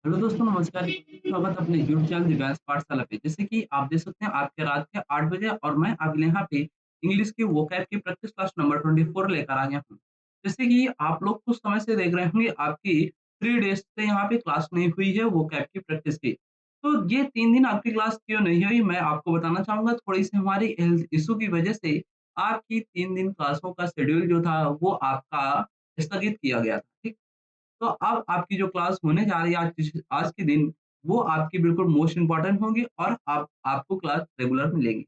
Hello दोस्तों, नमस्कार। स्वागत है अपने यूट्यूब चैनल दिव्यांश पाठशाला पे। जैसे कि आप देख सकते हैं आपके रात के 8 बजे और मैं अब यहाँ पे इंग्लिश की वोकैब की प्रैक्टिस क्लास नंबर 24 लेकर आ गया हूँ। जैसे कि आप लोग कुछ समय से देख रहे होंगे आपकी 3 डेज़ से यहाँ पे क्लास नहीं हुई है वोकैब की प्रैक्टिस की। तो ये 3 दिन आपकी क्लास क्यों नहीं हुई, मैं आपको बताना चाहूँगा। थोड़ी-सी हमारी हेल्थ इश्यू की वजह से आपकी 3 दिन क्लासों का शेड्यूल जो था वो आपका स्थगित किया गया था। ठीक? तो अब आपकी जो क्लास होने जा रही है आज के दिन, वो आपकी बिल्कुल मोस्ट इम्पोर्टेंट होगी और आप आपको क्लास रेगुलर मिलेगी।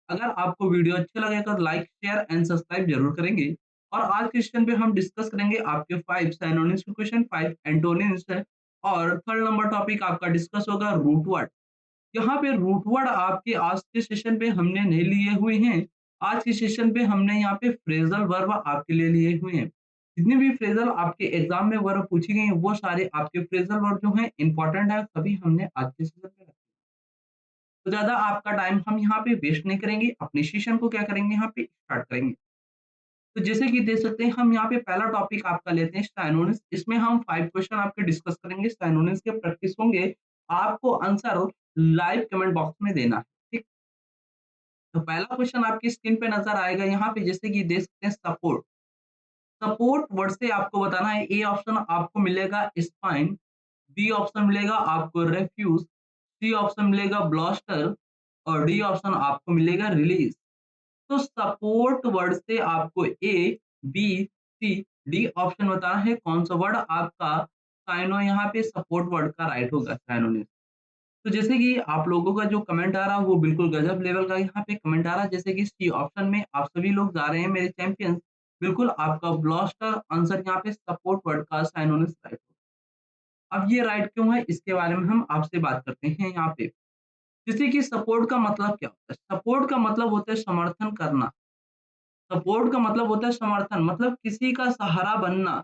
अगर आपको वीडियो अच्छा लगे तो लाइक, शेयर एंड सब्सक्राइब ज़रूर करेंगे। और आज के सेशन पे हम डिस्कस करेंगे आपके 5 सिनोनिम्स के क्वेश्चन, 5 एंटोनिम्स है और थर्ड नंबर टॉपिक आपका डिस्कस होगा रूट वर्ड। यहाँ पे रूट वर्ड आपके आज के सेशन पे हमने नहीं लिए हुए हैं। आज के सेशन पे हमने यहाँ पे फ्रेजल वर्ब आपके लिए लिए हुए हैं। जितनी भी फ्रेजल आपके एग्जाम में वर्ब पूछी गई हैं, वो सारे आपके फ्रेजल वर्ब जो हैं इंपॉर्टेंट है, तभी हमने आज के सेशन पे रखे। तो ज़्यादा आपका टाइम हम यहाँ पे वेस्ट नहीं करेंगे, अपने सेशन को क्या करेंगे यहाँ पे स्टार्ट करेंगे। तो जैसे कि देख सकते हैं हम यहाँ पे पहला टॉपिक आपका लेते हैं सिनोनिम्स। इसमें हम 5 क्वेश्चन आपके डिस्कस करेंगे, सिनोनिम्स के प्रैक्टिस होंगे। आपको आंसर लाइव कमेंट बॉक्स में देना है। ठीक? तो पहला क्वेश्चन आपकी स्क्रीन पे नज़र आएगा यहाँ पे, जैसे कि देख सकते हैं सपोर्ट। सपोर्ट वर्ड से आपको बताना है। ए ऑप्शन आपको मिलेगा स्पाइन, बी ऑप्शन मिलेगा आपको रेफ्यूज, सी ऑप्शन मिलेगा ब्लास्टर और डी ऑप्शन आपको मिलेगा रिलीज। तो सपोर्ट वर्ड से आपको A, B, C, D option बताना है कौन सा वर्ड आपका साइनो यहाँ पे सपोर्ट वर्ड का राइट होगा साइनोनिम। तो जैसे कि आप लोगों का जो कमेंट आ रहा है वो बिल्कुल गजब लेवल का यहाँ पे कमेंट आ रहा है। जैसे कि सी ऑप्शन में आप सभी लोग जा रहे हैं मेरे चैंपियंस। बिल्कुल आपका ब्लास्टर आंसर यहाँ पे सपोर्ट वर्ड का साइनोनिम राइट होगा। अब ये राइट क्यों है इसके बारे में हम आपसे बात करते हैं यहाँ पे। जैसे कि सपोर्ट का मतलब क्या होता है? सपोर्ट का मतलब होता है समर्थन करना। सपोर्ट का मतलब होता है समर्थन, मतलब किसी का सहारा बनना।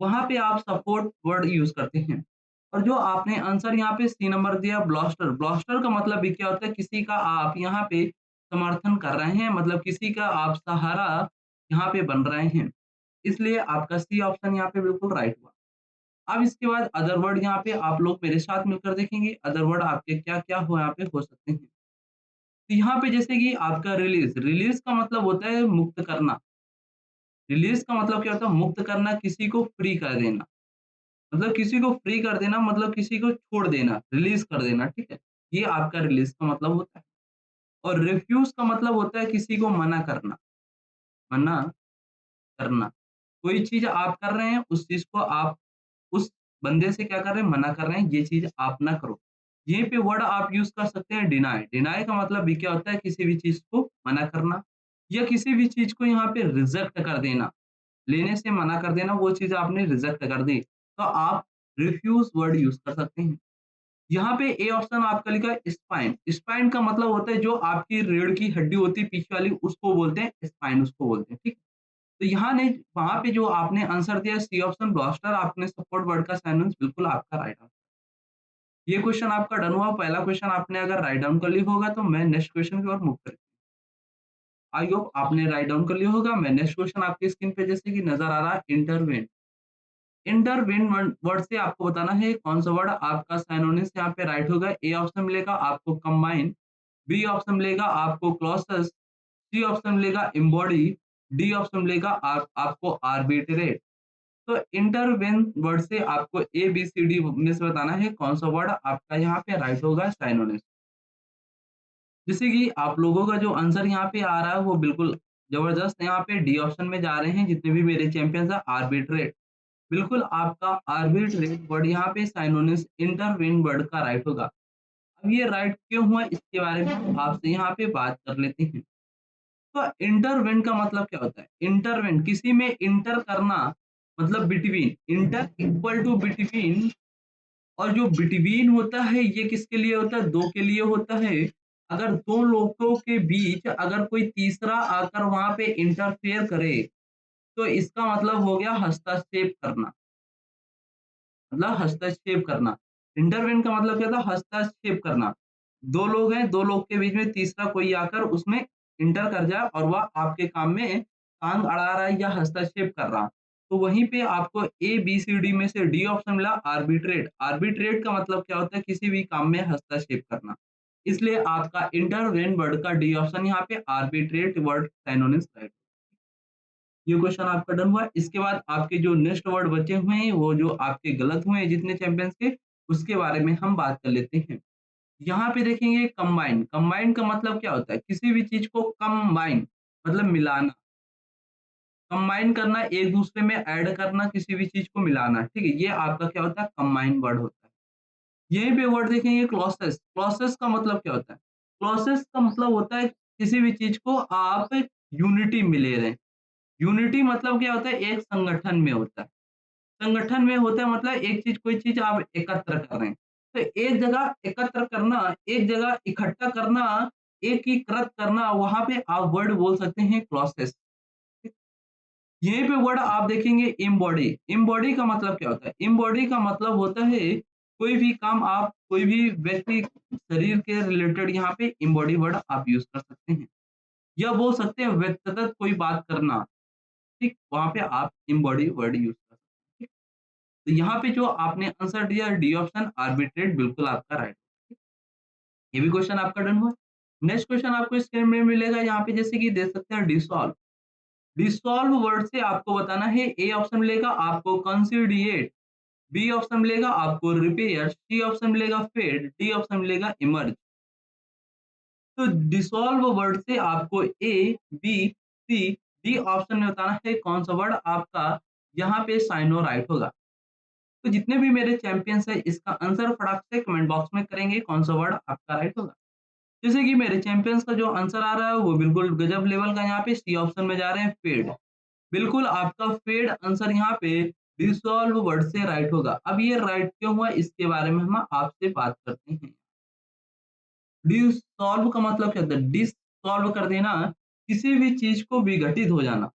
वहाँ पे आप सपोर्ट वर्ड यूज़ करते हैं। और जो आपने आंसर यहाँ पे सी नंबर दिया ब्लास्टर, ब्लास्टर का मतलब भी क्या होता है? किसी का आप यहाँ पे समर्थन कर रहे हैं, मतलब किसी का आप सहारा यहाँ पे बन रहे हैं। इसलिए आपका सी ऑप्शन यहाँ पे बिल्कुल राइट हुआ। अब इसके बाद अदर वर्ड यहाँ पे आप लोग मेरे साथ मिलकर देखेंगे अदर वर्ड आपके क्या-क्या हो यहाँ पे हो सकते हैं। तो यहाँ पे जैसे कि आपका रिलीज़, रिलीज़ का मतलब होता है मुक्त करना। रिलीज़ का मतलब क्या होता है? मुक्त करना, किसी को फ्री कर देना। मतलब किसी को फ्री कर देना, मतलब किसी को छोड़ देना, रिलीज़ कर देना, ठीक है? ये आपका रिलीज़ का मतलब होता है। और रिफ्यूज़ का मतलब होता है किसी को मना करना, मना करना। कोई चीज़ आप कर रहे हैं, उस चीज़ को आप उस बंदे से क्या कर रहे हैं? मना कर रहे हैं, ये चीज़ आप ना करो। यहीं पे वर्ड आप यूज़ कर सकते हैं डिनाय। डिनाय का मतलब भी क्या होता है? किसी भी चीज़ को मना करना या किसी भी चीज़ को यहाँ पे रिजेक्ट कर देना। लेने से मना कर देना, वो चीज़ आपने रिजेक्ट कर दी, तो आप रिफ्यूज़ वर्ड यूज़ कर सकते हैं। यहाँ पे ए ऑप्शन आपका लिखा है स्पाइन। स्पाइन का मतलब होता है जो आपकी रीढ़ की हड्डी होती है पीछे वाली, उसको बोलते हैं स्पाइन, उसको बोलते हैं, ठीक? तो यहाँ नहीं, वहाँ पे जो आपने आंसर दिया सी ऑप्शन ब्लास्टर, आपने सपोर्ट वर्ड का साइलेंस बिल्कुल आपका राइट आंसर। ये क्वेश्चन आपका डन हुआ। पहला क्वेश्चन आपने अगर राइट डाउन कर लिया होगा तो मैं नेक्स्ट क्वेश्चन की ओर मूव करें। आई होप आपने राइट डाउन कर लिया होगा। मैं नेक्स्ट क्वेश्चन आपकी स्क्रीन पे जैसे कि नज़र आ रहा है इंटरवेन। इंटरवेन वर्ड से आपको बताना है कौन सा वर्ड आपका साइनोनिम्स यहाँ पे राइट होगा। ए ऑप्शन मिलेगा आपको कंबाइन, बी ऑप्शन मिलेगा आपको क्लॉसेस, सी ऑप्शन मिलेगा एम्बॉडी, डी ऑप्शन मिलेगा आपको आर्बिट्रेट। तो इंटरवेन वर्ड से आपको ए बी सी डी में से बताना है कौन सा वर्ड आपका यहाँ पे राइट होगा साइनोनिम्स। जैसे कि आप लोगों का जो आंसर यहाँ पे आ रहा है वो बिल्कुल जबरदस्त यहाँ पे डी ऑप्शन में जा रहे हैं जितने भी मेरे चैंपियंस हैं। आर्बिट्रेट, बिल्कुल आपका आर्बिट्रेट वर्ड यहाँ पे साइनोनिम्स इंटरवेन वर्ड का राइट होगा। अब ये राइट क्यों हुआ इसके बारे में हम आपसे यहाँ पे बात कर लेते हैं। तो इंटरवेन का मतलब क्या होता है? इंटरवेन किसी में इंटर करना, मतलब between. Inter equal to between, और जो बिटवीन होता है ये किसके लिए होता है? दो के लिए होता है। अगर दो लोगों के बीच अगर कोई तीसरा आकर वहां पे इंटरफेयर करे तो इसका मतलब हो गया हस्तक्षेप करना। मतलब हस्तक्षेप करना। इंटरवेन का मतलब क्या था? हस्तक्षेप करना। 2 लोग हैं, 2 लोग के बीच में तीसरा कोई आकर उसमें इंटर कर जाए और वह आपके काम में टांग अड़ा रहा है या हस्तक्षेप कर रहा। तो वहीं पे आपको ए, बी, सी, डी में से डी ऑप्शन मिला आर्बिट्रेट। आर्बिट्रेट का मतलब क्या होता है? किसी भी काम में हस्तक्षेप करना। इसलिए आपका इंटरवेन वर्ड का डी ऑप्शन यहाँ पे आर्बिट्रेट वर्ड सिनोनिम्स राइट। ये क्वेश्चन आपका डन हुआ। इसके बाद आपके जो नेक्स्ट वर्ड बचे हुए हैं, वो जो आपके गलत हुए हैं जितने चैंपियंस के, उसके बारे में हम बात कर लेते हैं। यहाँ पे देखेंगे कंबाइन। कंबाइन का मतलब क्या होता है? किसी भी चीज को कंबाइन मतलब मिलाना, कंबाइन करना, एक दूसरे में ऐड करना, किसी भी चीज को मिलाना, ठीक है, ये आपका क्या होता है? कंबाइन वर्ड होता है। यहीं पे वर्ड देखेंगे क्लॉसेस। क्लॉसेस का मतलब क्या होता है? क्लॉसेस का मतलब होता है किसी भी चीज को आप यूनिटी में ले रहे हैं। यूनिटी मतलब क्या होता है? एक संगठन में होता है। संगठन में होता है मतलब एक चीज, कोई चीज आप एकत्र कर रहे हैं। तो एक जगह एकत्र करना, एक जगह इकट्ठा करना, एकीकृत करना, वहां पे आप वर्ड बोल सकते हैं क्लॉसेस। यहीं पे वर्ड आप देखेंगे इम्बॉडी। इम्बॉडी का मतलब क्या होता है? इम्बॉडी का मतलब होता है कोई भी काम आप, कोई भी व्यक्ति शरीर के रिलेटेड, यहाँ पे इम्बॉडी वर्ड आप यूज कर सकते हैं, या बोल सकते हैं व्यक्तिगत कोई बात करना, ठीक, वहां पे आप इम्बॉडी वर्ड यूज कर सकते हैं। तो यहाँ पे जो आपने आंसर दिया डी ऑप्शन आर्बिट्रेट, बिल्कुल आपका राइट। ये भी क्वेश्चन आपका डन हुआ। नेक्स्ट क्वेश्चन आपको स्क्रीन में मिलेगा, यहाँ पे जैसे कि दे सकते हैं डिसॉल्व। डिसॉल्व वर्ड से आपको बताना है, ए ऑप्शन मिलेगा आपको कंसिडिएट, बी ऑप्शन मिलेगा आपको रिपेयर, सी ऑप्शन मिलेगा फेड, डी ऑप्शन मिलेगा इमर्ज। तो डिसॉल्व वर्ड से आपको A, B, C, D option में बताना है कौन सा वर्ड आपका यहाँ पे साइनो राइट होगा। तो जितने भी मेरे चैंपियंस है, इसका आंसर फटाक से कमेंट बॉक्स में करेंगे कौन सा वर्ड आपका राइट होगा। जैसे कि मेरे चैंपियंस का जो आंसर आ रहा है वो बिल्कुल गजब लेवल का, यहाँ पे सी ऑप्शन में जा रहे हैं फेड। बिल्कुल आपका फेड आंसर यहाँ पे डिसॉल्व वर्ड से राइट होगा। अब ये राइट क्यों हुआ, इसके बारे में हम आपसे बात करते हैं। डिसॉल्व का मतलब क्या होता है? डिसॉल्व कर देना, किसी भी चीज को विघटित हो जाना।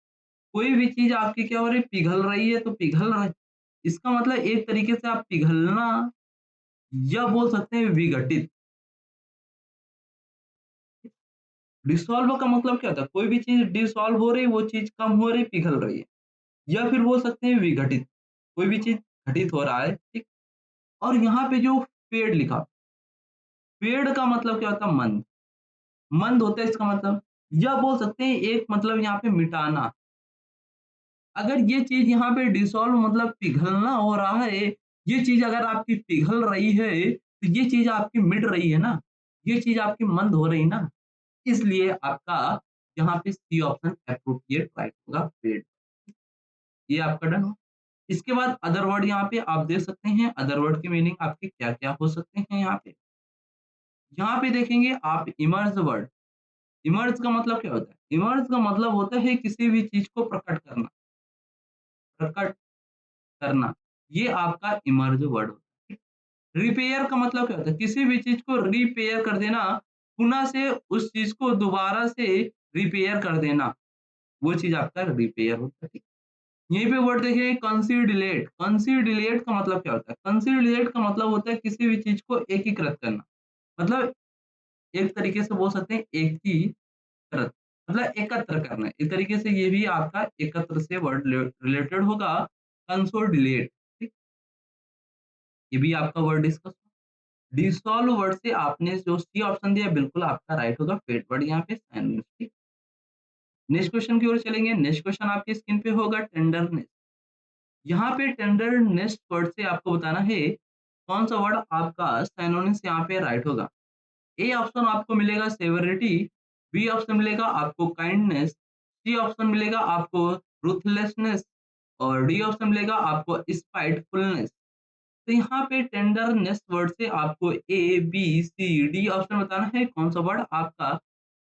कोई भी चीज आपकी क्या हो रही है? पिघल रही है, तो पिघल रही, इसका मतलब एक तरीके से आप पिघलना, या बोल सकते हैं विघटित। डिसॉल्व का मतलब क्या होता है? कोई भी चीज डिसॉल्व हो रही है, वो चीज कम हो रही, पिघल रही है, या फिर बोल सकते हैं विघटित, कोई भी चीज घटित हो रहा है, ठीक। और यहाँ पे जो पेड़ लिखा, पेड़ का मतलब क्या होता है? मंद। मंद होता है इसका मतलब, या बोल सकते हैं एक मतलब यहाँ पे मिटाना। अगर ये चीज यहाँ पे डिसॉल्व मतलब पिघलना हो रहा है, ये चीज अगर आपकी पिघल रही है, तो ये चीज आपकी मिट रही है ना, ये चीज आपकी मंद हो रही ना, इसलिए आपका यहाँ पे सी ऑप्शन एप्रोप्रिएट राइट होगा, पेड़। ये आपका डन हो। इसके बाद अदर वर्ड यहाँ पे आप देख सकते हैं, अदर वर्ड की मीनिंग आपके क्या क्या हो सकते हैं। यहाँ पे देखेंगे आप इमर्ज वर्ड। इमर्ज का मतलब क्या होता है? इमर्ज का मतलब होता है किसी भी चीज को प्रकट करना, प्रकट करना, ये आपका इमर्ज वर्ड होता है। रिपेयर का मतलब क्या होता है? किसी भी चीज को रिपेयर कर देना, पुनः से उस चीज को दोबारा से रिपेयर कर देना, वो चीज आपका रिपेयर होता है। यहीं पे वर्ड देखिए कंसीडिलेट। कंसीडिलेट का मतलब क्या होता है? कंसीडिलेट का मतलब होता है किसी भी चीज को एकीकृत करना, मतलब एक तरीके से बोल सकते हैं एकीकृत, मतलब एकत्र करना। एक तरीके से ये भी आपका एकत्र से वर्ड रिलेटेड होगा, कंसोलिडेट, ठीक। ये भी आपका वर्ड डिस्कस। डिसॉल्व वर्ड से आपने जो सी ऑप्शन दिया, बिल्कुल आपका राइट होगा, फेट वर्ड यहाँ पे साइनोनिम्स, ठीक। नेक्स्ट क्वेश्चन की ओर चलेंगे। नेक्स्ट क्वेश्चन आपकी स्क्रीन पे होगा टेंडरनेस। यहाँ पे टेंडरनेस वर्ड से आपको बताना है कौन सा वर्ड आपका साइनोनिम्स यहाँ पे राइट होगा। ए ऑप्शन आपको मिलेगा सेवरिटी, बी ऑप्शन मिलेगा आपको काइंडनेस, सी ऑप्शन मिलेगा आपको रूथलेसनेस, और डी ऑप्शन मिलेगा आपको स्पाइटफुलनेस। तो यहाँ पे टेंडरनेस वर्ड से आपको A, B, C, D option बताना है कौन सा वर्ड आपका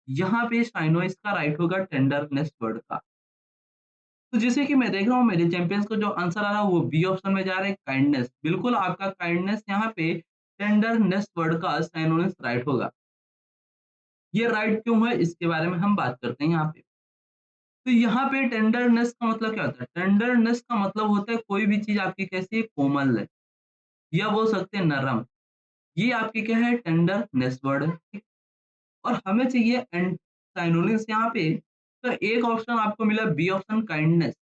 यहाँ पे साइनो इसका राइट होगा टेंडरनेस वर्ड का। तो जैसे कि मैं देख रहा हूँ मेरे चैंपियंस को जो आंसर आ रहा है वो बी ऑप्शन में जा रहा है, काइंडनेस। बिल्कुल आपका काइंडनेस यहाँ पे टेंडरनेस वर्ड का साइनोनिम्स राइट होगा। ये राइट क्यों है, इसके बारे में हम बात करते हैं यहाँ पे। तो यहाँ पे टेंडरनेस का मतलब क्या होता है? टेंडरनेस का मतलब होता है कोई भी चीज आपकी कैसी है? कोमल है, या बोल सकते हैं नरम। ये आपकी क्या है? टेंडरनेस वर्ड है, ठीक? और हमें चाहिए साइनोनिम्स यहाँ पे। तो एक ऑप्शन आपको मिला बी ऑप्शन काइंडनेस।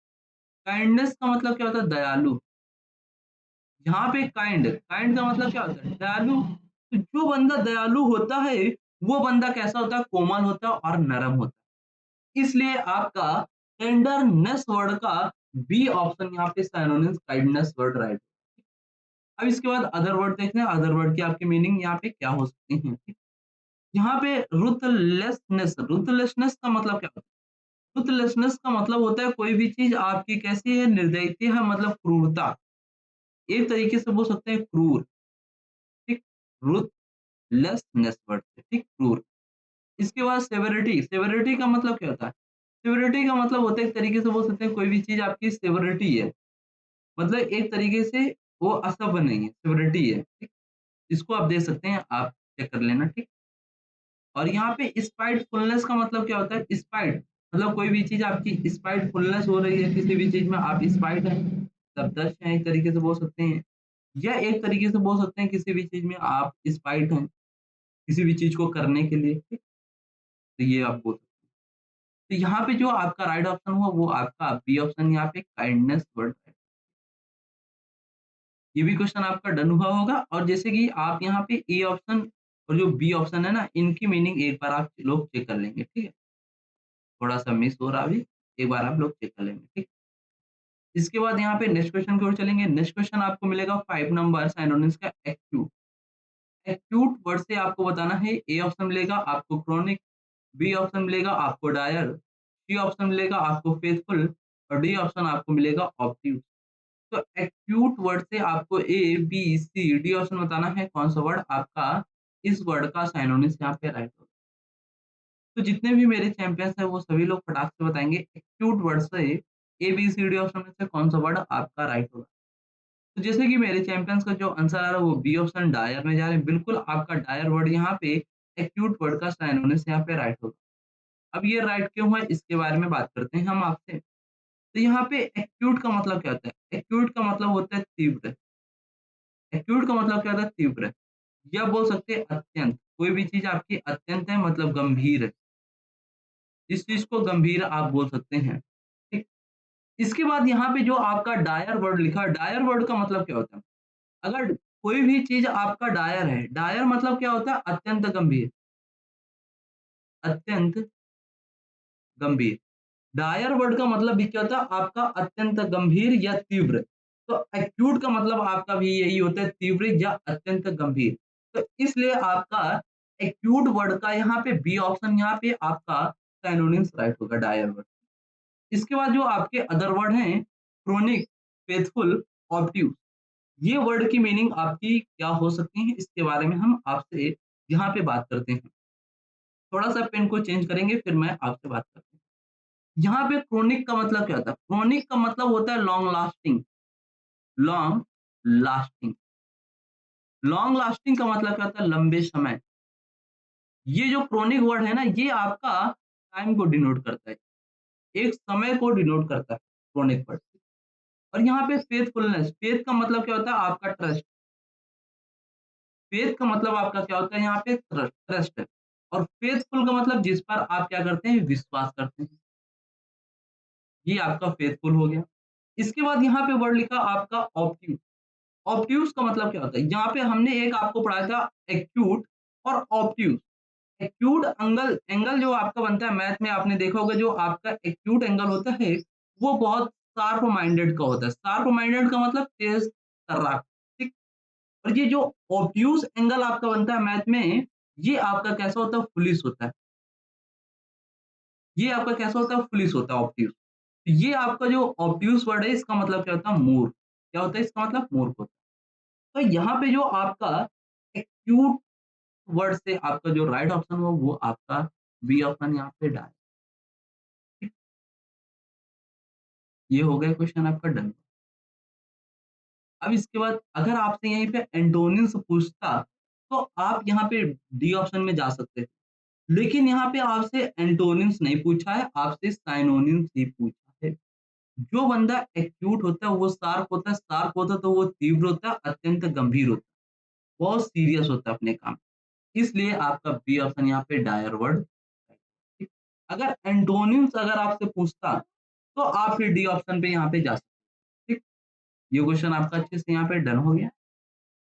काइंडनेस का मतलब क्या होता है? दयालु। यहाँ पे काइंड का मतलब क्या होता है? दयालु। तो जो बंदा दयालु होता है, वो बंदा कैसा होता है? कोमल होता है और नरम होता है। इसलिए आपका टेंडरनेस वर्ड का बी ऑप्शन यहाँ पे सिनोनिम्स काइंडनेस वर्ड राइट। अब इसके बाद अदर वर्ड देखते हैं, अदर वर्ड की आपकी मीनिंग यहाँ पे क्या हो सकती है? ठीक? यहाँ पे रुथलेसनेस का मतलब क्या होता है? रुथलेसनेस का मतलब होता है कोई भी चीज आपकी कैसी है? निर्दयता है, मतलब क्रूरता। एक तरीके से बोल सकते हैं क्रूर। ठीक? रुथलेसनेस वर्ड से, ठीक, क्रूर। इसके बाद सेवेरिटी, सेवेरिटी का मतलब क्या होता है? सेवेरिटी का मतलब होता है एक तरीके से बोल सकते हैं कोई भी चीज आपकी सेवेरिटी है, मतलब एक तरीके से वो असभ्य नहीं है, सेवेरिटी है। ठीक? इसको आप देख सकते हैं, आप चेक कर लेना। ठीक? और यहाँ पे स्पाइटफुलनेस का मतलब क्या होता है? स्पाइट मतलब कोई भी चीज आपकी स्पाइटफुलनेस हो रही है, किसी भी चीज में आप स्पाइट हैं, तबदश हैं, एक तरीके से बोल सकते हैं। या एक तरीके से बोल सकते हैं किसी भी चीज में आप स्पाइट हैं, किसी भी चीज को करने के लिए। ठीक? तो ये आप बोल सकते हैं। तो यहाँ पे जो आपका राइट ऑप्शन हुआ वो आपका बी ऑप्शन, यहाँ पे काइंडनेस वर्ड है। ये भी क्वेश्चन आपका डन हुआ होगा। और जैसे कि आप यहाँ पे ए ऑप्शन और जो बी ऑप्शन है ना, इनकी मीनिंग एक बार आप लोग चेक कर लेंगे। ठीक है? थोड़ा सा मिस हो रहा अभी, एक बार आप लोग चेक कर लेंगे। ठीक? इसके बाद यहाँ पे नेक्स्ट क्वेश्चन की ओर चलेंगे। नेक्स्ट क्वेश्चन आपको मिलेगा 5 नंबर सिनोनिम्स का एक्यूट। एक्यूट वर्ड से आपको बताना है। ए ऑप्शन मिलेगा आपको क्रोनिक, बी ऑप्शन मिलेगा आपको डायर, सी ऑप्शन मिलेगा आपको फेथफुल और डी ऑप्शन आपको मिलेगा ऑब्ट्यूज। तो एक्यूट वर्ड से आपको A B C D option बताना है कौन सा वर्ड आपका इस वर्ड का सिनोनिम्स यहाँ पे राइट होगा। तो जितने भी मेरे चैंपियंस हैं वो सभी लोग फटाक से बताएंगे एक्यूट वर्ड से A B C D option में से कौन सा वर्ड आपका राइट होगा। तो जैसे कि मेरे चैंपियंस का जो आंसर आ रहा है वो बी ऑप्शन डायर में जा रहे हैं। बिल्कुल आपका डायर वर्ड यहाँ पे एक्यूट वर्ड का सिनोनिम्स यहाँ पे राइट होगा। अब ये राइट क्यों है इसके बारे में बात करते हैं हम आपसे। तो यहाँ पे एक्यूट का मतलब क्या होता है? एक्यूट का मतलब होता है तीव्र। एक्यूट का मतलब क्या होता है? तीव्र। या बोल सकते हैं अत्यंत। कोई भी चीज आपकी अत्यंत है मतलब गंभीर है। इस चीज को गंभीर आप बोल सकते हैं। ठीक? इसके बाद यहाँ पे जो आपका डायर वर्ड लिखा है, डायर वर्ड का मतलब क्या होता है? अगर कोई भी चीज आपका डायर है, डायर मतलब क्या होता है? अत्यंत गंभीर, अत्यंत गंभीर। डायर वर्ड का मतलब भी क्या होता है? आपका अत्यंत गंभीर या तीव्र। तो एक्यूट का मतलब आपका भी यही होता है, तीव्र या अत्यंत गंभीर। तो इसलिए आपका एक्यूट वर्ड का यहाँ पे बी ऑप्शन यहाँ पे आपका सिनोनिम्स राइट होगा डायर वर्ड। इसके बाद जो आपके अदर वर्ड हैं क्रोनिक, फेथफुल, ऑब्ट्यूज, ये वर्ड की मीनिंग आपकी क्या हो सकती है इसके बारे में हम आपसे यहाँ पे बात करते हैं। थोड़ा सा पेन को चेंज करेंगे फिर मैं आपसे बात करता हूँ। यहाँ पे क्रोनिक का मतलब क्या होता है? क्रोनिक का मतलब होता है long lasting. Long lasting, long lasting का मतलब क्या होता है? लंबे समय। ये जो क्रोनिक वर्ड है ना, ये आपका टाइम को डिनोट करता है, एक समय को डिनोट करता है क्रोनिक वर्ड। और यहाँ पे फेथफुलनेस, फेथ का मतलब क्या होता है? आपका ट्रस्ट। फेथ का मतलब आपका क्या होता है? यहाँ पे ट्रस्ट, ट्रस्ट। और फेथफुल का मतलब जिस पर आप क्या करते हैं? विश्वास करते हैं। ये आपका फेथफुल हो गया। इसके बाद यहाँ पे वर्ड लिखा आपका ऑब्ट्यूज। ऑब्ट्यूज का मतलब क्या होता है? यहाँ पे हमने एक आपको पढ़ाया था एक्यूट और ऑब्ट्यूज। एक्यूट एंगल, एंगल जो आपका बनता है मैथ में आपने देखा होगा, जो आपका एक्यूट एंगल होता है वो बहुत शार्प माइंडेड का होता है। शार्प माइंडेड का मतलब तेज तर्राक। ठीक? और ये जो ऑब्ट्यूज एंगल आपका बनता है मैथ में, ये आपका कैसा होता है? फुलिश होता है। ये आपका कैसा होता है? फुलिश होता है ऑब्ट्यूज। ये आपका जो ऑब्ट्यूज वर्ड है इसका मतलब क्या होता है? मूर्ख। क्या होता है इसका मतलब? मूर्ख होता है। तो यहाँ पे जो आपका एक्यूट वर्ड से आपका जो राइट ऑप्शन हो वो आपका बी ऑप्शन यहाँ पे डाल। ये हो गया क्वेश्चन आपका डन। अब इसके बाद अगर आपसे यहीं पे एंटोनिम्स पूछता तो आप यहाँ पे डी ऑप्शन में जा सकते थे। लेकिन यहाँ पे आपसे एंटोनिम्स नहीं पूछा है, आपसे साइनोनिम्स ही पूछा है। जो बंदा एक्यूट होता है वो शार्प होता है, शार्प होता है तो वो तीव्र होता है, अत्यंत गंभीर होता है, बहुत सीरियस होता है अपने काम। इसलिए आपका बी ऑप्शन यहाँ पे डायर वर्ड। अगर एंटोनिम्स अगर आपसे पूछता तो आप फिर डी ऑप्शन पे यहाँ पे जा सकते हैं, ठीक? ये क्वेश्चन आपका अच्छे से यहाँ पे डन हो गया।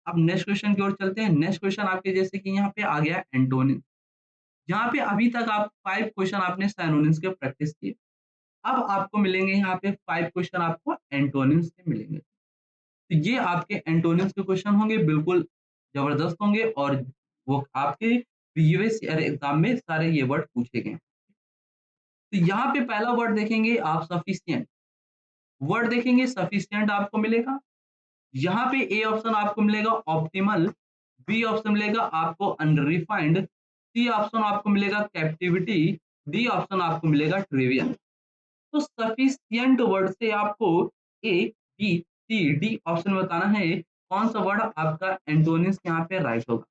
अब नेक्स्ट क्वेश्चन की ओर चलते हैं। नेक्स्ट क्वेश्चन आपके जैसे कि यहाँ पे आ गया एंटोनिम। यहाँ पे अभी तक आप 5 क्वेश्चन आपने सिनोनिम्स के प्रैक्टिस किए। अब आपको मिलेंगे यहाँ पे 5 क्वेश्चन आपको एंटोनिम्स के मिलेंगे। तो ये आपके एंटोनिम्स के क्वेश्चन होंगे, बिल्कुल जबरदस्त होंगे और वो आपके प्रीवियस ईयर एग्जाम में सारे ये वर्ड पूछे गए हैं। तो यहाँ पे पहला वर्ड देखेंगे आप सफिशिएंट, वर्ड देखेंगे सफिशिएंट आपको मिलेगा। यहाँ पे ए ऑप्शन आपको मिलेगा ऑप्टिमल, बी ऑप्शन मिलेगा आपको अनरिफाइंड, सी ऑप्शन आपको मिलेगा कैप्टिविटी, डी ऑप्शन आपको मिलेगा ट्रिवियल। तो सफिशिएंट वर्ड से आपको A, B, C, D option बताना है कौन सा वर्ड आपका एंटोनिम्स यहाँ पे राइट होगा।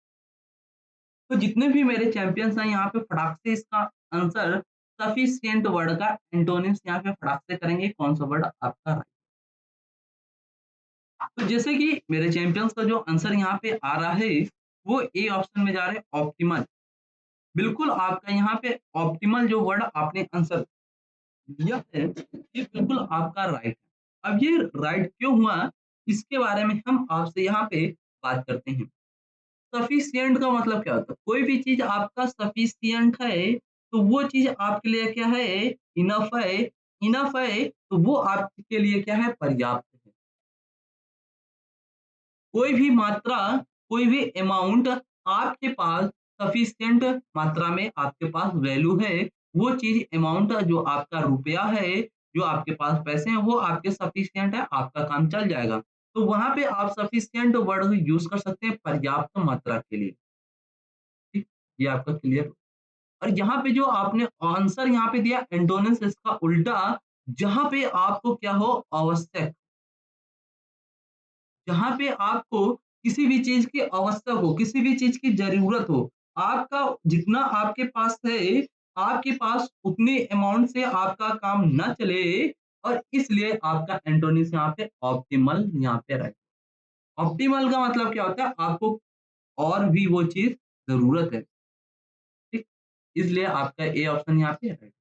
तो जितने भी मेरे चैंपियंस हैं यहाँ पे फटाक से इसका आंसर सफिशिएंट वर्ड का एंटोनिम्स यहाँ पे फटाक से करेंगे कौन सा वर्ड आपका राइट। तो जैसे कि मेरे चैंपियंस का जो आंसर यहाँ पे आ रहा है वो ए ऑप्शन में जा रहा है ऑप्टिमल। बिल्कुल आपका यहाँ पे ऑप्टिमल जो वर्ड आपने आंसर दिया है ये बिल्कुल आपका राइट है। अब ये राइट क्यों हुआ इसके बारे में हम आपसे यहाँ पे बात करते हैं। सफिशिएंट का मतलब क्या होता है? कोई भी चीज आपका सफिशिएंट है तो वो चीज आपके लिए क्या है, इनफ है। इनफ है तो वो आपके लिए क्या है, पर्याप्त है। कोई भी मात्रा, कोई भी अमाउंट आपके पास सफिशिएंट मात्रा में आपके पास वैल्यू है, वो चीज अमाउंट जो आपका रुपया है, जो आपके पास पैसे हैं वो आपके सफिशिएंट है, आपका काम चल जाएगा। तो वहां पे आप सफिशिएंट वर्ड यूज कर सकते हैं पर्याप्त मात्रा के लिए। ठीक, ये आपका क्लियर। और यहाँ पे जो आपने आंसर यहाँ पे दिया एंटोनिम्स इसका उल्टा, जहां पे आपको क्या हो, आवश्यक, जहाँ पे आपको किसी भी चीज की आवश्यक हो, किसी भी चीज की जरूरत हो, आपका जितना आपके पास है, आपके पास उतने अमाउंट से आपका काम ना चले, और इसलिए आपका एंटोनिम्स यहाँ पे ऑप्टिमल यहाँ पे रहे। ऑप्टिमल का मतलब क्या होता है, आपको और भी वो चीज जरूरत है, ठीक, इसलिए आपका ए ऑप्शन यहाँ पे है।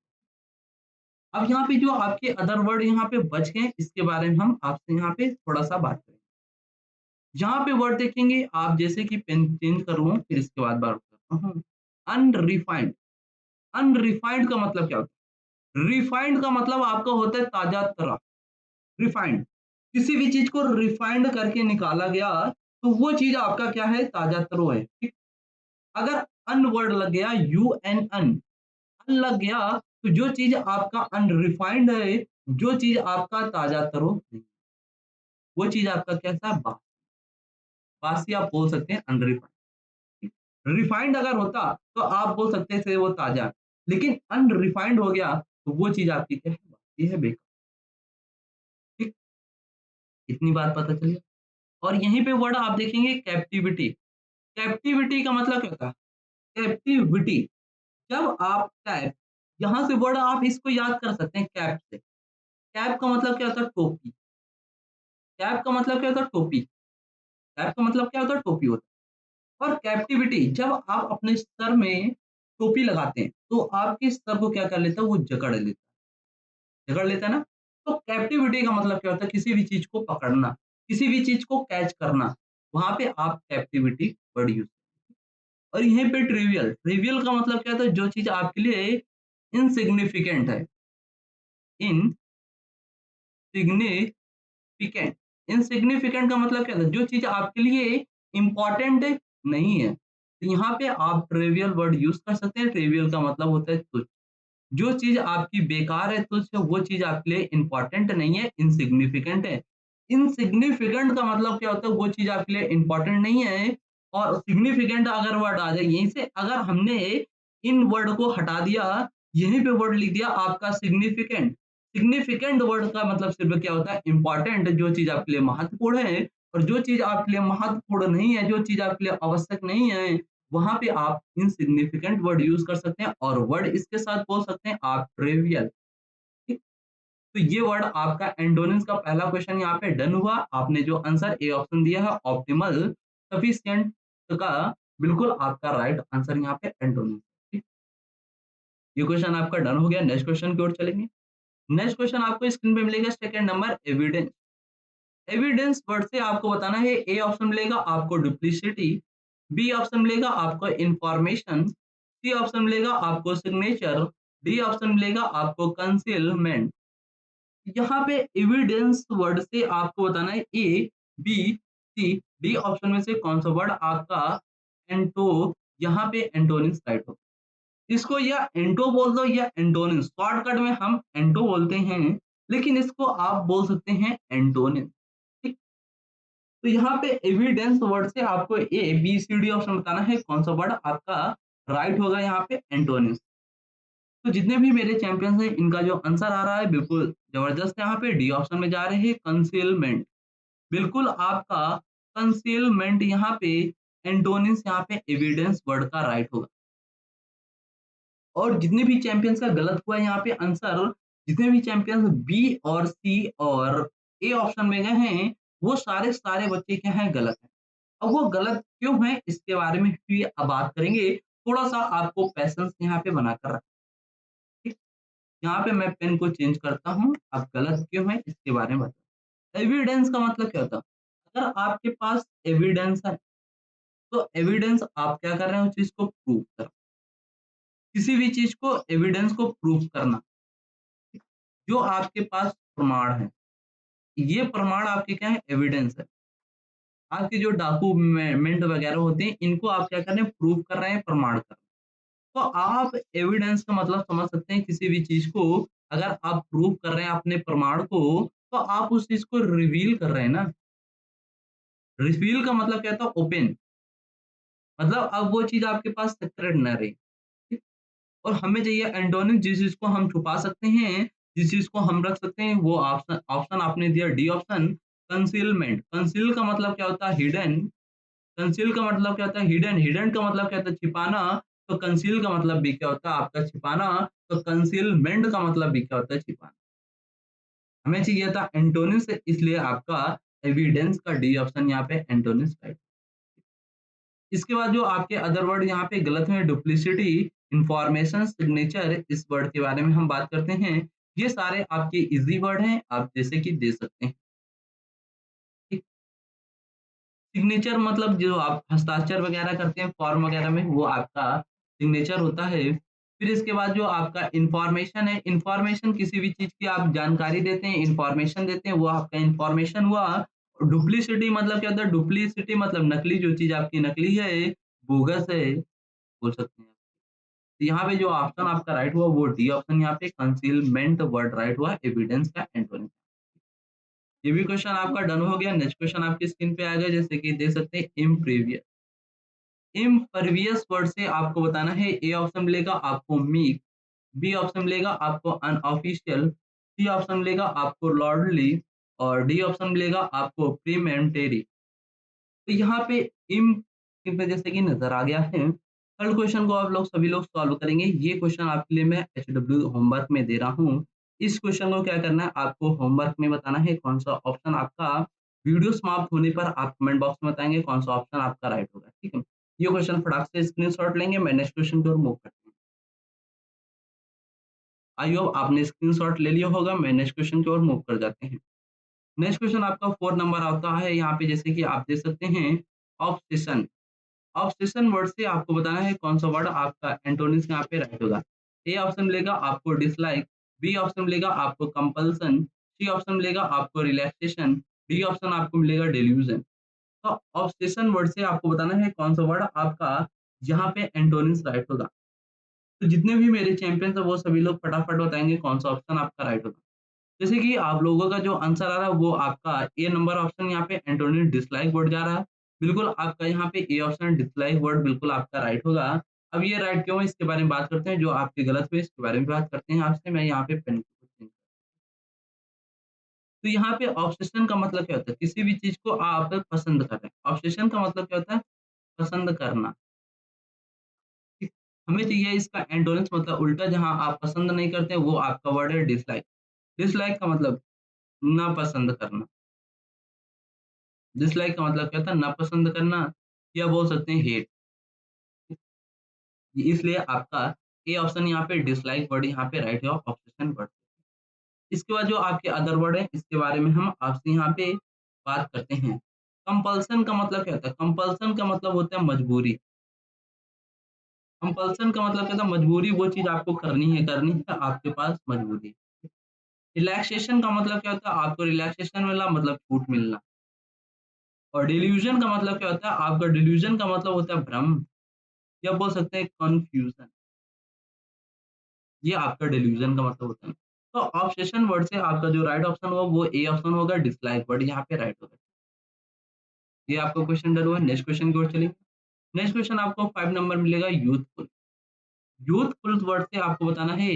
अब यहाँ पे जो आपके अदर वर्ड यहाँ पे बच गए इसके बारे में हम आपसे यहाँ पे थोड़ा सा बात करेंगे। जहाँ पे वर्ड देखेंगे आप, जैसे कि पेन चेंज कर लूँ फिर इसके बाद बात करता हूँ। अनरिफाइंड, अनरिफाइंड का मतलब क्या होता है? रिफाइंड का मतलब आपका होता है ताजा तरा। रिफाइंड, किसी भी चीज को रिफाइंड करके निकाला गया तो वो चीज आपका क्या है, ताजा तरो है, ठीक। अगर अन वर्ड लग गया, यू एन अन, अन लग गया तो जो चीज आपका अनरिफाइंड है, जो चीज आपका ताजा तरो नहीं, वो चीज आपका कैसा, बासी आप बोल सकते हैं अनरिफाइंड। रिफाइंड अगर होता तो आप बोल सकते थे वो ताजा, लेकिन अनरिफाइंड हो गया तो वो चीज आपकी क्या है, बासी है, बेकार। ठीक, इतनी बात पता चली। और यहीं पे वर्ड आप देखेंगे कैप्टिविटी। कैप्टिविटी का मतलब क्या होता है, कैप्टिविटी, जब आप कैप, यहाँ से वर्ड आप इसको याद कर सकते हैं कैप से। कैप का मतलब क्या होता है, टोपी। कैप का मतलब क्या होता है, टोपी। कैप का मतलब क्या होता है, टोपी होता है। और कैप्टिविटी, जब आप अपने सर में टोपी लगाते हैं तो आपके सर को क्या कर लेता है, वो जकड़ लेता है, जकड़ लेता है ना। तो कैप्टिविटी का मतलब क्या होता है, किसी भी चीज को पकड़ना, किसी भी चीज को कैच करना, वहां पे आप कैप्टिविटी वर्ड यूज। और यहीं पे ट्रिवियल, ट्रिवियल का मतलब क्या होता है, जो चीज आपके लिए इनसिग्निफिकेंट है, इनसिग्निफिकेंट। इनसिग्निफिकेंट का मतलब क्या होता है, जो चीज आपके लिए इंपॉर्टेंट नहीं है, तो यहाँ पे आप ट्रिवियल वर्ड यूज कर सकते हैं। ट्रिवियल का मतलब होता है तुच्छ, जो चीज आपकी बेकार है, तुच्छ, वो चीज आपके लिए इंपॉर्टेंट नहीं है, इनसिग्निफिकेंट है। इनसिग्निफिकेंट का मतलब क्या होता है, वो चीज आपके लिए इंपॉर्टेंट नहीं है। और सिग्निफिकेंट अगर वर्ड आ जाए, यहीं से अगर हमने इन वर्ड को हटा दिया, यहीं पे वर्ड लिख दिया आपका सिग्निफिकेंट। सिग्निफिकेंट वर्ड का मतलब सिर्फ क्या होता है, इंपॉर्टेंट, जो चीज आपके लिए महत्वपूर्ण है। और जो चीज आपके लिए महत्वपूर्ण नहीं है, जो चीज आपके लिए आवश्यक नहीं है, वहां पे आप इनसिग्निफिकेंट वर्ड यूज कर सकते हैं। और वर्ड इसके साथ बोल सकते हैं आप ट्रिवियल। ठीक, तो ये वर्ड आपका एंटोनिम्स का पहला क्वेश्चन यहाँ पे डन हुआ। आपने जो आंसर ए ऑप्शन दिया है ऑप्टिमल सफिशिएंट का, बिल्कुल आपका राइट आंसर यहाँ पे एंटोनिम्स। ठीक, ये क्वेश्चन आपका डन हो गया। नेक्स्ट क्वेश्चन की ओर चलेंगे। नेक्स्ट क्वेश्चन आपको स्क्रीन पे मिलेगा second number evidence. Evidence word से आपको बताना है, ए ऑप्शन मिलेगा आपको डुप्लीसिटी, बी ऑप्शन मिलेगा आपको इंफॉर्मेशन, सी ऑप्शन मिलेगा आपको सिग्नेचर, डी ऑप्शन मिलेगा आपको कंसीलमेंट। यहाँ पे एविडेंस वर्ड से आपको बताना है ए, बी, सी, डी ऑप्शन में से कौन सा वर्ड आपका एंटो, यहाँ पे एंटोनिम्स राइट हो। इसको या एंटो बोल दो या एंटोनिम्स, शॉर्टकट में हम एंटो बोलते हैं, लेकिन इसको आप बोल सकते हैं एंटोनिम्स। ठीक, तो यहाँ पे एविडेंस वर्ड से आपको A B C D option बताना है कौन सा वर्ड आपका राइट होगा यहाँ पे एंटोनिम्स। तो जितने भी मेरे चैंपियंस हैं इनका जो आंसर आ रहा है बिल्कुल जबरदस्त, यहाँ पे डी ऑप्शन में जा रहे हैं कंसीलमेंट। बिल्कुल आपका कंसीलमेंट यहाँ पे एंटोनिम्स, यहाँ पे एविडेंस वर्ड का राइट होगा। और जितने भी चैंपियंस का गलत हुआ है यहाँ पे आंसर, जितने भी चैंपियंस बी और सी और ए ऑप्शन में गए हैं, वो सारे सारे बच्चे क्या हैं गलत हैं। अब वो गलत क्यों है इसके बारे में भी अब बात करेंगे। थोड़ा सा आपको पैसेंस यहाँ पे बनाकर रखें। ठीक? यहाँ पे मैं पेन को चेंज करता हूँ, अब गलत क्यों है इसके बारे में बताओ। एविडेंस का मतलब क्या होता है? अगर आपके पास एविडेंस है, तो एविडेंस आप क्या कर रहे हैं, उस चीज को प्रूव कर, किसी भी चीज को एविडेंस को प्रूव करना, जो आपके पास प्रमाण है, ये प्रमाण आपके क्या है, एविडेंस है। आपके जो डॉक्यूमेंट वगैरह होते हैं, इनको आप क्या कर रहे हैं, प्रूव कर रहे हैं, प्रमाण कर रहे हैं। तो आप एविडेंस का मतलब समझ सकते हैं, किसी भी चीज को अगर आप प्रूव कर रहे हैं अपने प्रमाण को, तो आप उस चीज को रिवील कर रहे हैं ना। रिवील का मतलब क्या था, ओपन, मतलब अब वो चीज आपके पास सीक्रेट न रही। ठीक? और हमें चाहिए एंटोनिम, जिस चीज को हम छुपा सकते हैं, जिस चीज को हम रख सकते हैं, वो ऑप्शन ऑप्शन आपने दिया डी ऑप्शन, कंसीलमेंट। कंसील का मतलब क्या होता है, हिडन। कंसील का मतलब क्या होता है, हिडन। हिडन का मतलब क्या होता है, छिपाना। तो कंसील का मतलब भी क्या होता है आपका, छिपाना। तो कंसीलमेंट का मतलब भी क्या होता है, छिपाना। हमें चाहिए था एंटोनिम्स, इसलिए आपका एविडेंस का डी ऑप्शन यहाँ पे एंटोनिम्स राइट। इसके बाद जो आपके अदर वर्ड यहाँ पे गलत है, डुप्लीसिटी, इंफॉर्मेशन, सिग्नेचर, इस वर्ड के बारे में हम बात करते हैं। ये सारे आपके इजी वर्ड हैं, आप जैसे कि दे सकते हैं। सिग्नेचर मतलब जो आप हस्ताक्षर वगैरह करते हैं फॉर्म वगैरह में, वो आपका सिग्नेचर होता है। फिर इसके बाद जो आपका इंफॉर्मेशन है, इंफॉर्मेशन किसी भी चीज की आप जानकारी देते हैं, इंफॉर्मेशन देते हैं, वो आपका इंफॉर्मेशन हुआ। डुप्लीसिटी मतलब क्या होता है, डुप्लीसिटी मतलब नकली, जो चीज आपकी नकली है, बोगस है, बोल सकते हैं। तो यहाँ पे जो ऑप्शन आपका राइट हुआ वो डी ऑप्शन, यहाँ पे कंसीलमेंट वर्ड राइट हुआ एविडेंस का एंटोनिम। ये भी क्वेश्चन आपका डन हो गया। नेक्स्ट क्वेश्चन आपकी स्क्रीन पे आ गया, जैसे कि देख सकते हैं इम्प्रीवियस। इम्परवियस वर्ड से आपको बताना है, ए ऑप्शन मिलेगा आपको मीक, बी ऑप्शन मिलेगा आपको अनऑफिशियल, सी ऑप्शन मिलेगा आपको लॉर्डली, और डी ऑप्शन मिलेगा आपको प्रीमेंटेरी। तो यहाँ पे इम पे जैसे कि नजर आ गया है। हर क्वेश्चन को आप लोग सभी लोग सॉल्व करेंगे। ये क्वेश्चन आपके लिए मैं एचडब्ल्यू होमवर्क में दे रहा हूँ। इस क्वेश्चन को क्या करना है, आपको होमवर्क में बताना है कौन सा ऑप्शन आपका, वीडियो समाप्त होने पर आप कमेंट बॉक्स में बताएंगे कौन सा ऑप्शन आपका राइट होगा। ठीक है, ये क्वेश्चन फटाक से स्क्रीनशॉट लेंगे, मैं नेक्स्ट क्वेश्चन की ओर मूव करते हैं। आई होप आपने स्क्रीनशॉट ले लिया होगा, मैं नेक्स्ट क्वेश्चन की ओर मूव कर जाते हैं। नेक्स्ट क्वेश्चन आपका 4 नंबर आता है, यहाँ पे जैसे कि आप देख सकते हैं, ऑब्सेशन। ऑब्सेशन वर्ड से आपको बताना है कौन सा वर्ड आपका एंटोनिम्स यहाँ पे राइट होगा। ए ऑप्शन मिलेगा आपको डिसलाइक, बी ऑप्शन मिलेगा आपको कंपल्सन, सी ऑप्शन मिलेगा आपको रिलैक्सेशन, डी ऑप्शन आपको मिलेगा डेल्यूजन। तो ऑब्सेशन वर्ड से आपको बताना है कौन सा वर्ड आपका यहाँ पे एंटोनिम्स राइट होगा। तो जितने भी मेरे चैंपियंस है वो सभी लोग फटाफट बताएंगे कौन सा ऑप्शन आपका राइट होगा। जैसे कि आप लोगों का जो आंसर आ रहा है वो आपका ए नंबर ऑप्शन, यहाँ पे एंटोनिम डिसलाइक वर्ड जा रहा है। बिल्कुल आपका यहाँ पे ए ऑप्शन डिसलाइक वर्ड बिल्कुल आपका राइट होगा। अब ये राइट क्यों है इसके बारे में बात करते हैं, जो आपके गलत हुए इसके बारे में बात करते हैं आपसे। मैं यहाँ पे पेन, तो यहाँ पे ऑब्सेशन का मतलब क्या होता है, किसी भी चीज को आप पसंद कर रहे हैं। ऑब्सेशन का मतलब क्या होता है, पसंद करना। ठीक? हमें चाहिए इसका एंटोनिम्स मतलब उल्टा, जहाँ आप पसंद नहीं करते वो आपका वर्ड है डिसलाइक। डिसलाइक का मतलब ना पसंद करना। डिसलाइक का मतलब क्या था, नापसंद करना, या बोल सकते हैं हेट। इसलिए आपका ए ऑप्शन यहाँ पे डिसलाइक वर्ड यहाँ पे राइट है ऑब्सेशन वर्ड। इसके बाद जो आपके अदर वर्ड हैं, इसके बारे में हम आपसे यहाँ पे बात करते हैं। कंपल्सन का मतलब क्या होता है? कंपल्सन का मतलब होता है मजबूरी। कंपल्सन का मतलब क्या होता है? मजबूरी, वो चीज़ आपको करनी है, आपके पास मजबूरी है। रिलैक्सेशन का मतलब क्या होता है? आपको रिलैक्सेशन मिला मतलब छूट मिलना। और डिल्यूज़न का मतलब क्या होता है? आपका डिल्यूज़न का मतलब होता है भ्रम, या बोल सकते हैं कन्फ्यूज़न। ये आपका डिल्यूज़न का मतलब होता है। तो ऑब्सेशन वर्ड से आपका जो राइट ऑप्शन होगा वो ए ऑप्शन होगा, डिसलाइक वर्ड यहाँ पे राइट होगा। ये आपका क्वेश्चन डन हुआ। नेक्स्ट क्वेश्चन की ओर चलेंगे। नेक्स्ट क्वेश्चन आपको 5 नंबर मिलेगा यूथफुल। यूथफुल वर्ड से आपको बताना है,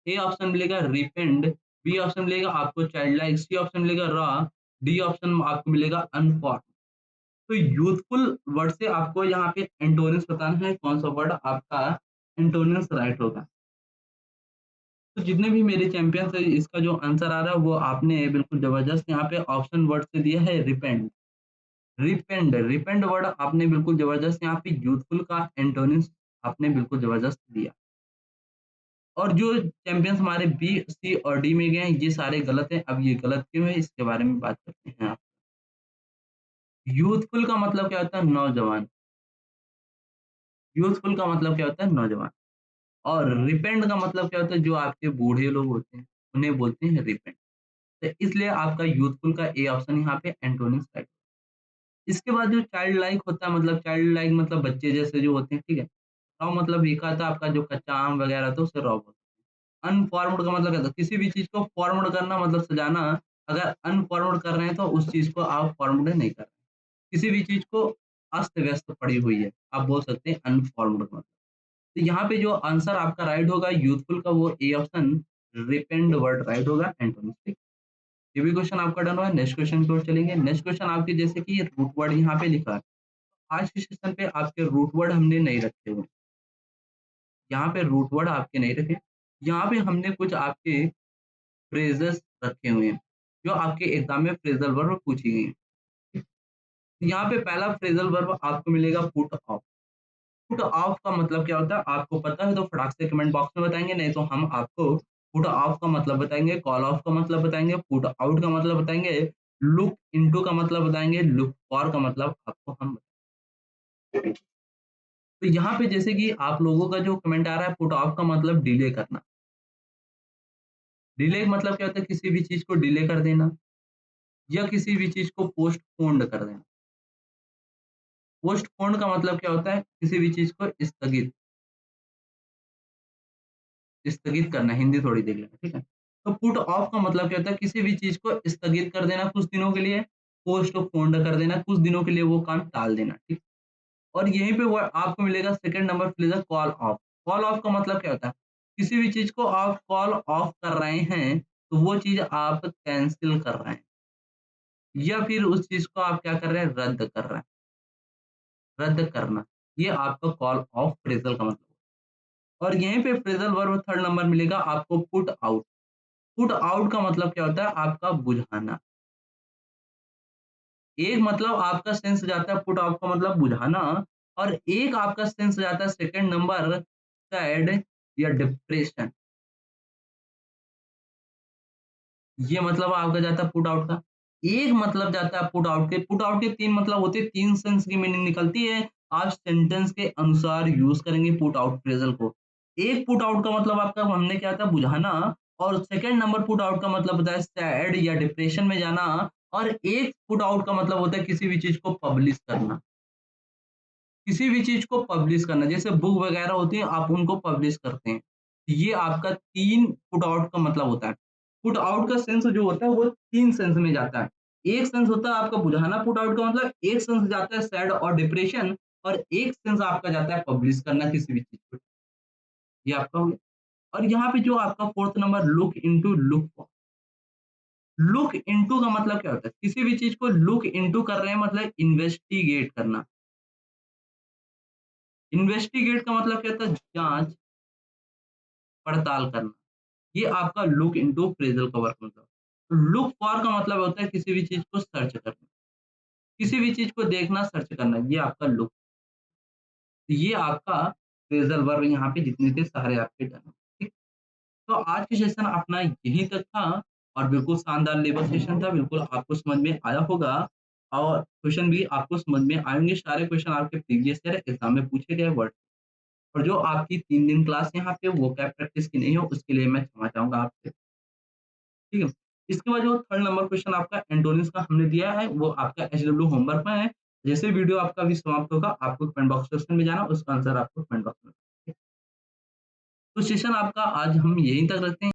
ए ऑप्शन मिलेगा रिपेंड, बी ऑप्शन मिलेगा आपको चाइल्ड लाइक, सी ऑप्शन मिलेगा रॉ, डी ऑप्शन आपको मिलेगा अनफॉर्म। तो यूथफुल वर्ड से आपको यहाँ पे एंटोनिम्स बताना है, कौन सा वर्ड आपका एंटोनिम्स राइट होगा। तो जितने भी मेरे चैंपियंस है, इसका जो आंसर आ रहा है वो आपने बिल्कुल जबरदस्त यहाँ पे ऑप्शन वर्ड से दिया है, रिपेंड। रिपेंड वर्ड आपने बिल्कुल जबरदस्त यहाँ पे यूथफुल का एंटोनिम्स आपने बिल्कुल जबरदस्त दिया। और जो चैंपियंस हमारे बी, सी और डी में गए हैं, ये सारे गलत हैं। अब ये गलत क्यों है, इसके बारे में बात करते हैं आप। यूथफुल का मतलब क्या होता है? नौजवान। यूथफुल का मतलब क्या होता है? नौजवान। और रिपेंड का मतलब क्या होता है? जो आपके बूढ़े लोग होते हैं, उन्हें बोलते हैं रिपेंड। तो इसलिए आपका यूथफुल का ए ऑप्शन यहाँ पे एंटोनिम्स राइट। इसके बाद जो चाइल्ड लाइक होता है, मतलब चाइल्ड लाइक मतलब बच्चे जैसे जो होते हैं, ठीक है। रॉ मतलब एक आता आपका जो कच्चा आम वगैरह था उसे रॉ बोलते हैं। अनफॉर्म्ड का मतलब क्या था? किसी भी चीज़ को फॉर्म्ड करना मतलब सजाना। अगर अनफॉर्म्ड कर रहे हैं तो उस चीज़ को आप फॉर्म्ड नहीं कर रहे हैं। किसी भी चीज़ को अस्त-व्यस्त पड़ी हुई है, आप बोल सकते हैं अनफॉर्म्ड का मतलब। तो यहाँ पे जो आंसर आपका राइट होगा यूथफुल का, वो ए ऑप्शन रिपेंड वर्ड राइट होगा, एंटोनिम्स, ठीक। ये भी क्वेश्चन आपका डन हुआ है। नेक्स्ट क्वेश्चन की ओर चलेंगे। नेक्स्ट क्वेश्चन आपके जैसे कि रूट वर्ड यहाँ पे लिखा है। आज के सेशन पे आपके रूट वर्ड हमने नहीं रखे हुए। यहाँ पे रूट वर्ड आपके नहीं रखे। यहाँ पे हमने कुछ आपके फ्रेजेस रखे हुए हैं, जो आपके एग्जाम में फ्रेजल वर्ब पूछी गई हैं। यहाँ पे पहला फ्रेजल वर्ब आपको मिलेगा पुट ऑफ। पुट ऑफ का मतलब क्या होता है? आपको पता है तो फटाक से कमेंट बॉक्स में बताएंगे, नहीं तो हम आपको पुट ऑफ का मतलब बताएंगे, कॉल ऑफ का मतलब बताएंगे, पुट आउट का मतलब बताएंगे, लुक इनटू का मतलब बताएंगे, लुक फॉर का मतलब आपको हम बताएंगे। तो यहाँ पे जैसे कि आप लोगों का जो कमेंट आ रहा है, पुट ऑफ का मतलब डिले करना। डिले मतलब क्या होता है? किसी भी चीज को डिले कर देना, या किसी भी चीज को पोस्टपोन्ड कर देना। पोस्टपोन्ड का मतलब क्या होता है? किसी भी चीज को स्थगित स्थगित करना। हिंदी थोड़ी देख लेना, ठीक है। तो पुट ऑफ का मतलब क्या होता है? किसी भी चीज को स्थगित कर देना कुछ दिनों के लिए, पोस्टपोन्ड कर देना कुछ दिनों के लिए, वो काम टाल देना, ठीक। और यहीं पे वो आपको मिलेगा second number phrase, call of. Call of का मतलब क्या होता है? किसी भी चीज को आप कॉल ऑफ कर रहे हैं, तो वो चीज आप कैंसिल कर रहे हैं, या फिर उस चीज को आप क्या कर रहे हैं? रद्द कर रहे हैं। रद्द करना, ये आपका कॉल ऑफ फ्रेजल का मतलब है। और यहीं पे फ्रेजल वर्ब थर्ड नंबर मिलेगा आपको, पुट आउट। पुट आउट का मतलब क्या होता है? आपका बुझाना। एक मतलब आपका सेंस जाता है पुट आउट का मतलब बुझाना, और एक आपका सेंस जाता है सेकंड नंबर, सैड या डिप्रेशन। ये मतलब आपका जाता है पुट आउट का। एक मतलब जाता है पुट आउट के 3 मतलब होते हैं, 3 सेंस की मीनिंग निकलती है। आप सेंटेंस के अनुसार यूज़ करेंगे पुट आउट फ्रेज़ल को। एक पुट आउट का मतलब आपका हमने क्या था? बुझाना। और सेकंड नंबर पुट आउट का मतलब होता है सैड या डिप्रेशन में जाना। और एक पुट आउट का मतलब होता है किसी भी चीज़ को पब्लिश करना। किसी भी चीज़ को पब्लिश करना, जैसे बुक वगैरह होती है, आप उनको पब्लिश करते हैं। ये आपका 3 पुट आउट का मतलब होता है। पुट आउट का सेंस जो होता है वो 3 सेंस में जाता है। एक सेंस होता है आपका बुझाना पुट आउट का मतलब, एक सेंस जाता है सैड और डिप्रेशन, और एक सेंस आपका जाता है पब्लिश करना किसी भी चीज़ को। ये आपका हो गया। और यहाँ पे जो आपका fourth number, look into, look for. Look into का मतलब क्या होता है? किसी भी चीज़ को लुक इनटू कर रहे हैं मतलब इन्वेस्टिगेट करना। इन्वेस्टिगेट का मतलब क्या होता है? जाँच पड़ताल करना। ये आपका लुक इनटू फ्रेजल का वर्क मतलब। लुक फॉर का मतलब होता है किसी भी चीज़ को सर्च करना, किसी भी चीज़ को देखना, सर्च करना, ये आपका लुक। ये आपका फ्रेजल वर्ब यहाँ पे जितने थे सारे आपके डन, ठीक। तो आज के सेशन अपना यहीं तक था। और बिल्कुल शानदार लेबर सेशन था, बिल्कुल आपको समझ में आया होगा और क्वेश्चन भी आपको समझ में आएँगे, सारे क्वेश्चन आपके प्रीवियस ईयर एग्ज़ाम में पूछे गए वर्ड और जो आपकी 3 दिन क्लास यहाँ पे वोकैब प्रैक्टिस की नहीं हो, उसके लिए मैं क्षमा चाहूँगा आपसे, ठीक है? इसके बाद जो थर्ड नंबर क्वेश्चन आपका एंटोनिम्स का हमने दिया है, वो आपका एचडब्ल्यू होमवर्क में है। जैसे वीडियो आपका अभी समाप्त होगा, आपको कमेंट बॉक्स सेक्शन में जाना, उसका आंसर आपको कमेंट बॉक्स में। तो सेशन आपका आज हम यहीं तक रखते हैं।